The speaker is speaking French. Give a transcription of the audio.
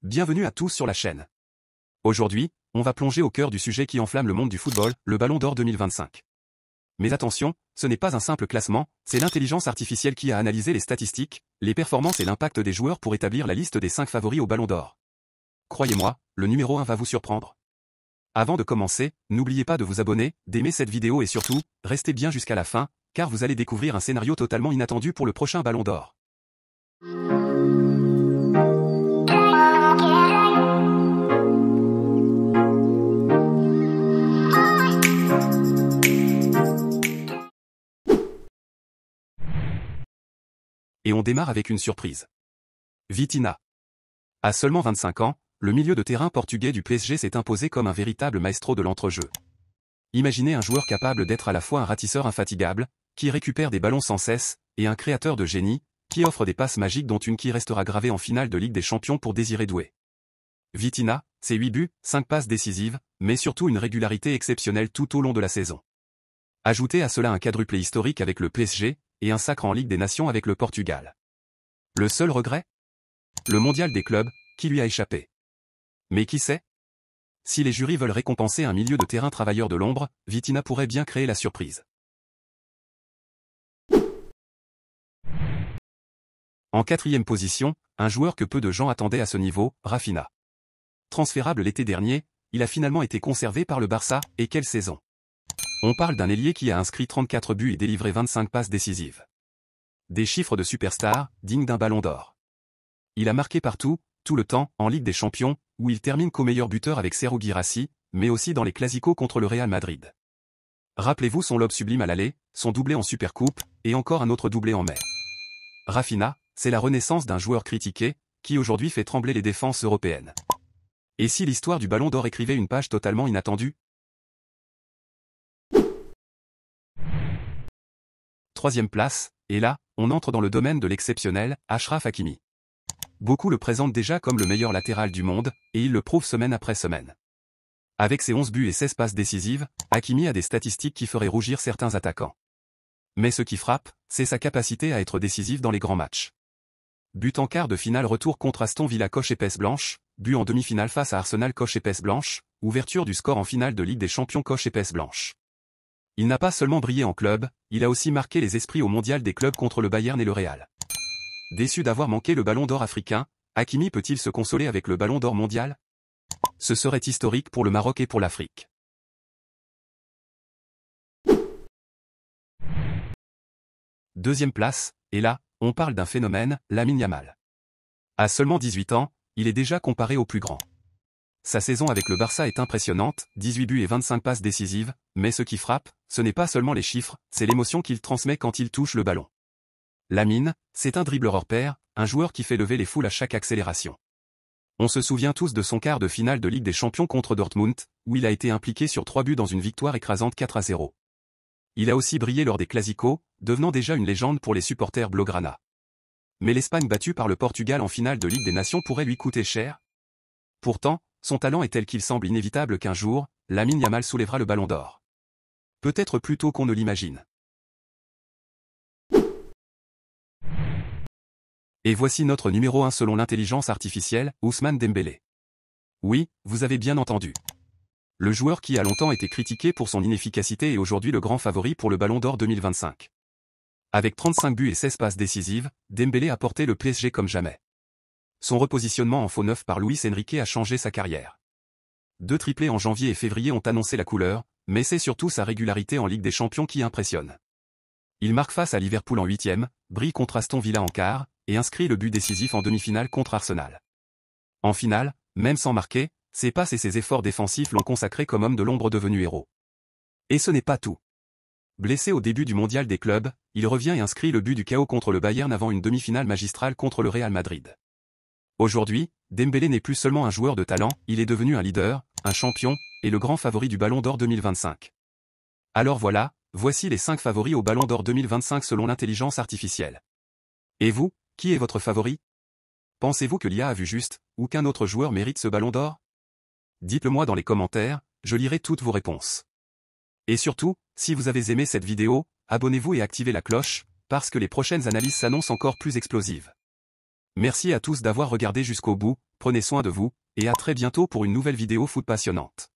Bienvenue à tous sur la chaîne. Aujourd'hui, on va plonger au cœur du sujet qui enflamme le monde du football, le Ballon d'Or 2025. Mais attention, ce n'est pas un simple classement, c'est l'intelligence artificielle qui a analysé les statistiques, les performances et l'impact des joueurs pour établir la liste des 5 favoris au Ballon d'Or. Croyez-moi, le numéro 1 va vous surprendre. Avant de commencer, n'oubliez pas de vous abonner, d'aimer cette vidéo et surtout, restez bien jusqu'à la fin, car vous allez découvrir un scénario totalement inattendu pour le prochain Ballon d'Or. Et on démarre avec une surprise. Vitinha. À seulement 25 ans, le milieu de terrain portugais du PSG s'est imposé comme un véritable maestro de l'entrejeu. Imaginez un joueur capable d'être à la fois un ratisseur infatigable, qui récupère des ballons sans cesse, et un créateur de génie, qui offre des passes magiques dont une qui restera gravée en finale de Ligue des Champions pour Désiré Doué. Vitinha, c'est 8 buts, 5 passes décisives, mais surtout une régularité exceptionnelle tout au long de la saison. Ajoutez à cela un quadruplé historique avec le PSG, et un sacre en Ligue des Nations avec le Portugal. Le seul regret? Le mondial des clubs, qui lui a échappé. Mais qui sait? Si les jurys veulent récompenser un milieu de terrain travailleur de l'ombre, Vitinha pourrait bien créer la surprise. En 4e position, un joueur que peu de gens attendaient à ce niveau, Raphinha. Transférable l'été dernier, il a finalement été conservé par le Barça, et quelle saison! On parle d'un ailier qui a inscrit 34 buts et délivré 25 passes décisives. Des chiffres de superstar, dignes d'un Ballon d'Or. Il a marqué partout, tout le temps, en Ligue des Champions, où il termine co-meilleur buteur avec Serhou Guirassy, mais aussi dans les Clásicos contre le Real Madrid. Rappelez-vous son lob sublime à l'aller, son doublé en Supercoupe, et encore un autre doublé en mai. Raphinha, c'est la renaissance d'un joueur critiqué, qui aujourd'hui fait trembler les défenses européennes. Et si l'histoire du Ballon d'Or écrivait une page totalement inattendue? 3e place, et là, on entre dans le domaine de l'exceptionnel, Achraf Hakimi. Beaucoup le présentent déjà comme le meilleur latéral du monde, et il le prouve semaine après semaine. Avec ses 11 buts et 16 passes décisives, Hakimi a des statistiques qui feraient rougir certains attaquants. Mais ce qui frappe, c'est sa capacité à être décisif dans les grands matchs. But en quart de finale retour contre Aston Villa coche épaisse blanche, but en demi-finale face à Arsenal coche épaisse blanche, ouverture du score en finale de Ligue des Champions coche épaisse blanche. Il n'a pas seulement brillé en club, il a aussi marqué les esprits au mondial des clubs contre le Bayern et le Real. Déçu d'avoir manqué le Ballon d'Or africain, Hakimi peut-il se consoler avec le Ballon d'Or mondial? Ce serait historique pour le Maroc et pour l'Afrique. Deuxième place, et là, on parle d'un phénomène, Lamine Yamal. À seulement 18 ans, il est déjà comparé aux plus grands. Sa saison avec le Barça est impressionnante, 18 buts et 25 passes décisives, mais ce qui frappe, ce n'est pas seulement les chiffres, c'est l'émotion qu'il transmet quand il touche le ballon. Lamine, c'est un dribbleur hors pair, un joueur qui fait lever les foules à chaque accélération. On se souvient tous de son quart de finale de Ligue des Champions contre Dortmund, où il a été impliqué sur 3 buts dans une victoire écrasante 4-0. Il a aussi brillé lors des Clásicos, devenant déjà une légende pour les supporters blaugrana. Mais l'Espagne battue par le Portugal en finale de Ligue des Nations pourrait lui coûter cher? Pourtant, son talent est tel qu'il semble inévitable qu'un jour, Lamine Yamal soulèvera le Ballon d'Or. Peut-être plus tôt qu'on ne l'imagine. Et voici notre numéro 1 selon l'intelligence artificielle, Ousmane Dembélé. Oui, vous avez bien entendu. Le joueur qui a longtemps été critiqué pour son inefficacité est aujourd'hui le grand favori pour le Ballon d'Or 2025. Avec 35 buts et 16 passes décisives, Dembélé a porté le PSG comme jamais. Son repositionnement en faux neuf par Luis Enrique a changé sa carrière. 2 triplés en janvier et février ont annoncé la couleur, mais c'est surtout sa régularité en Ligue des Champions qui impressionne. Il marque face à Liverpool en 8e, brille contre Aston Villa en quart, et inscrit le but décisif en demi-finale contre Arsenal. En finale, même sans marquer, ses passes et ses efforts défensifs l'ont consacré comme homme de l'ombre devenu héros. Et ce n'est pas tout. Blessé au début du mondial des clubs, il revient et inscrit le but du chaos contre le Bayern avant une demi-finale magistrale contre le Real Madrid. Aujourd'hui, Dembélé n'est plus seulement un joueur de talent, il est devenu un leader, un champion, et le grand favori du Ballon d'Or 2025. Alors voilà, voici les 5 favoris au Ballon d'Or 2025 selon l'intelligence artificielle. Et vous, qui est votre favori? Pensez-vous que l'IA a vu juste, ou qu'un autre joueur mérite ce Ballon d'Or? Dites-le moi dans les commentaires, je lirai toutes vos réponses. Et surtout, si vous avez aimé cette vidéo, abonnez-vous et activez la cloche, parce que les prochaines analyses s'annoncent encore plus explosives. Merci à tous d'avoir regardé jusqu'au bout, Prenez soin de vous, et à très bientôt pour une nouvelle vidéo foot passionnante.